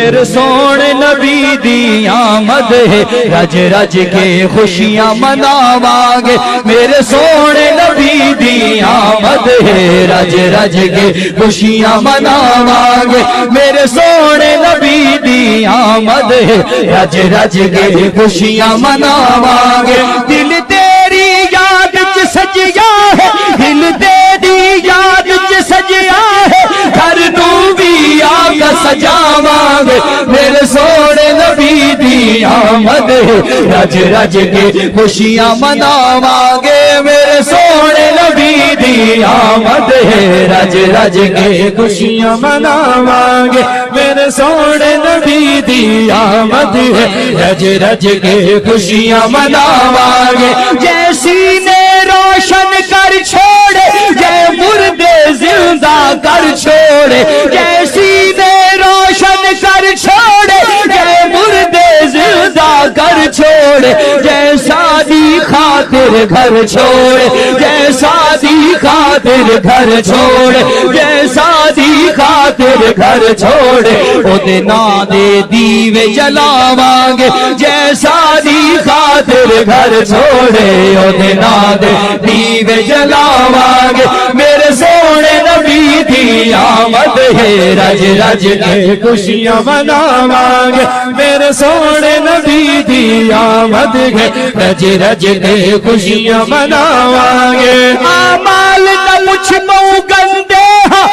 میرے سونے نبی دی آمد ہے رج رج کے خوشیاں مناواں گے میرے سونے نبی دی آمد ہے رج رج کے خوشیاں مناواں گے میرے سونے نبی دی آمد ہے رج رج کے خوشیاں مناواں گے دل تیری یاد چ سجیا ہے دل تیری یاد چ سجیا ہے گھر نو بھی آگا سجاواں گے میرے سونے نبی دی آمد ہے رج رج کے خوشیاں مناواں گے میرے سونے نبی دی آمد ہے رج رج کے خوشیاں مناواں گے میرے سونے نبی دی آمد ہے رج رج کے خوشیاں مناواں گے جیسی نے روشن کر چھوڑے جے مردے زندہ کر چھوڑے جیسی نے روشن کر چھوڑے جے مردے زندہ کر چھوڑے جیسا دی خاطر گھر چھوڑے جیسا دی خاطر گھر چھوڑے جیسا دی خاطر گھر چھوڑے او دے نا دے دیوے جلاواں گے جیسا دی خاطر گھر چھوڑے او دے نا دے دیوے جلاواں گے میرے سونے نبی دی آمد ہے رج رج کے خوشیاں مناواں گے میرے سونے نبی دی آمد ہے رج رج کے خوشیاں مناواں گے اعمال نہ مجھ مو گندے ہاں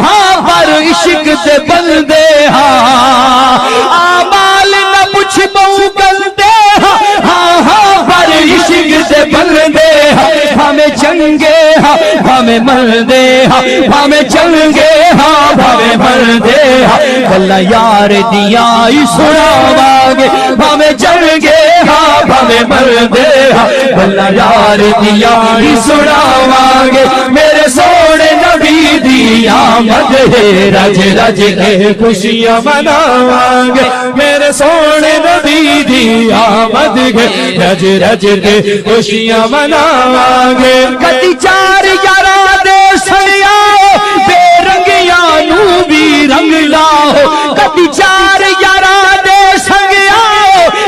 ہاں پر عشق دے بندے ہاں اعمال نہ مجھ مو گندے ہاں ہاں پر عشق دے بندے ہمیں چنگے ہاں ہمیں مردے ہاں ہمیں چنگے ہاں ہمیں مردے ہاں اللہ یار دیا ہی سناواں گے ہمیں چنگے ہاں ہمیں مردے ہاں اللہ یار دیا ہی سناواں گے میرے سونے نبی دی آمد ہے رج رج کے خوشیاں مناواں گے میرے سونے نبی دی آمد ہے رج رج کے خوشیاں مناواں گے کدی چار یارا دے سنیا بے رنگیاں نو بھی رنگ لاؤ کدی چار یارا دے سنگیا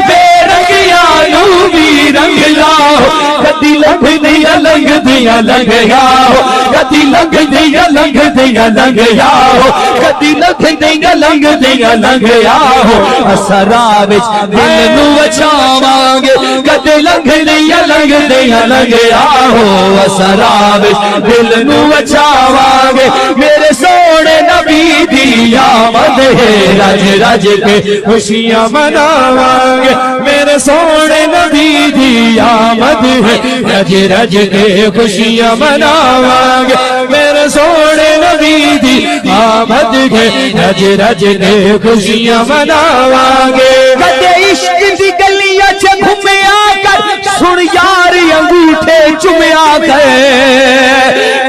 بے رنگیاں نو بھی رنگ لاؤ کدی لنگ دیا لنگ دیا لنگ آؤ کدی لنگ دیا لنگ دیا لنگ آؤ کدی لنگ دیا لنگ دیا لنگ آؤ اسرا وچ دل نو بچاواں گے کدی لنگ دیا لنگ دیا لنگ آؤ اسرا وچ دل نو بچاواں گے میرے سونے نبی دی آمد ہے رج رج کے خوشیاں مناواں گے میرے سونے نبی دی آمد ہے رج رج کے خوشیاں مناواں گے میرے سونے نبی دی آمد ہے رج رج کے خوشیاں مناواں گے کدے عشق دی گلیاں چ گھومیا کر سن یار انگوٹھے چومیا کر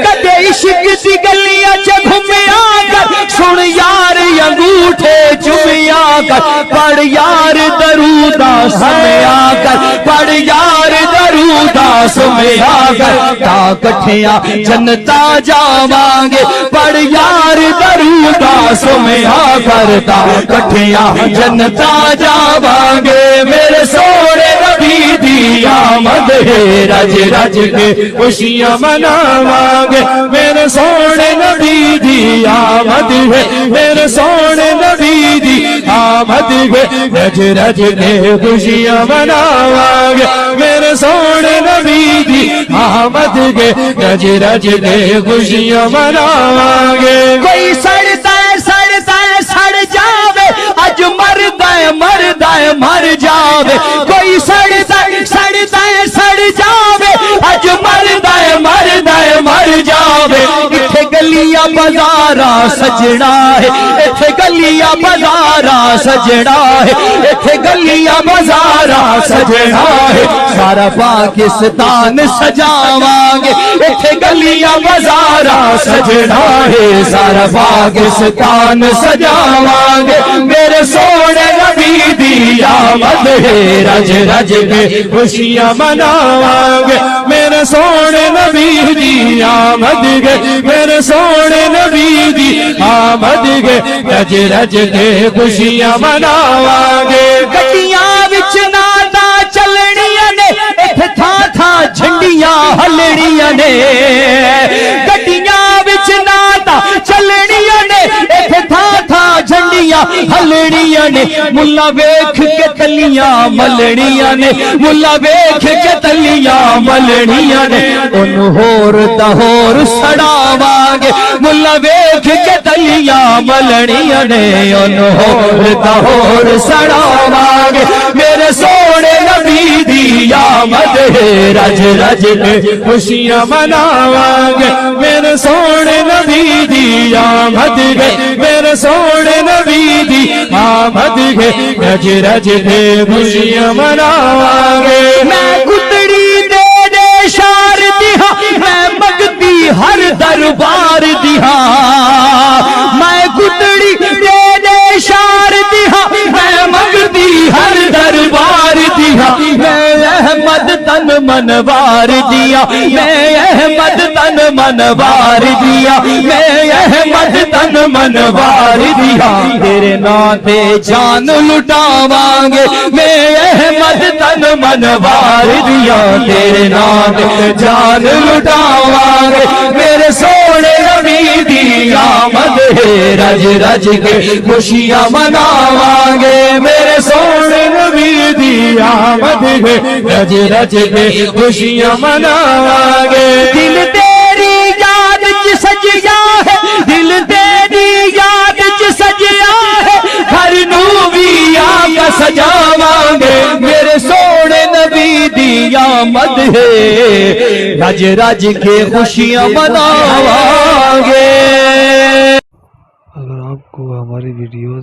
کدے عشق دی گلیاں چ گھومیا کر سن یار انگوٹھے چومیا کر پڑھ یار دروداں سمیا کر پڑھ یار دروداں سمیا کر تا کٹھیاں جنتا جاواں گے پڑھ یار دروداں سمیا کر تا کٹھیاں جنتا جاواں گے میرے سونے نبی دی آمد ہے رج رج کے خوشیاں مناواں گے میرے سونے نبی دی آمد ہے میرے سونے نبی دی آمد ہے رج رج کے خوشیاں مناواں گے میرے سونے نبی دی آمد ہے رج رج کے خوشیاں مناواں گے کوئی سڑتا ہے سڑ جاوے اج مردا ہے مر جاوے کوئی سڑتا ہے سڑ جاوے اج مردا ہے مر جاوے اتھے گلیاں بازاراں سجنا ہے اتھے گلیاں بازاراں سجنا ہے اتھے گلیاں بازاراں سجنا ہے سارا پاکستان سجاواں گے اتھے گلیاں بازاراں سجنا ہے سارا پاکستان سجاواں گے میرے سونے نبی دی آمد ہے رج رج کے خوشیاں مناواں گے میرے میرے سونے نبی دی آمد گے میرے سونے نبی دی آمد گے رج رج کے خوشیاں مناواں گے گڈیاں وچ نادا چلڑیاں نے ایتھے تھاں تھاں جھنڈیاں ہلڑیاں نے گڈیاں وچ نادا چلڑیاں نے ایتھے تھاں تھاں جھنڈیاں ہلڑیاں نے ملا ویکھ کے تلیاں ملڑیاں نے ملا ویکھ کے تلیاں ملڑیاں نے ان ہور دا ہور سڑاواں گے ملا ویکھ کے تلیاں ملڑیاں نے ان ہور دا ہور سڑاواں گے میرے سونے نبی دی آمد ہے رج رج کے خوشیاں مناواں گے میرے سونے نبی دی آمد گے میرے سونے نبی دی آمد گے رج رج کے خوشیاں مناواں گے میں گدڑی دے دے شار دیہا میں مگتی ہر دربار دیہا میں گدڑی دے دے شار دیہا میں مگتی ہر دربار دیہا میں احمد تن منوار دیا میں احمد تن منوار دیا میں احمد تن منوار دیا تیرے نام تے جان لٹاواں گے میں احمد تن منوار دیا تیرے نام تے جان لٹاواں گے میرے سونے نبی دی آمد ہے رج رج کے خوشیاں مناواں گے میرے سونے نبی دی آمد ہے رج رج کے خوشیاں مناواں گے دل تیری یاد چ سجیا ہے دل تیری یاد چ سجیا ہے گھر نو بھی آقا سجاواں گے میرے سونے نبی دی آمد ہے رج رج کے خوشیاں مناواں گے اگر آپ کو ہماری ویڈیوز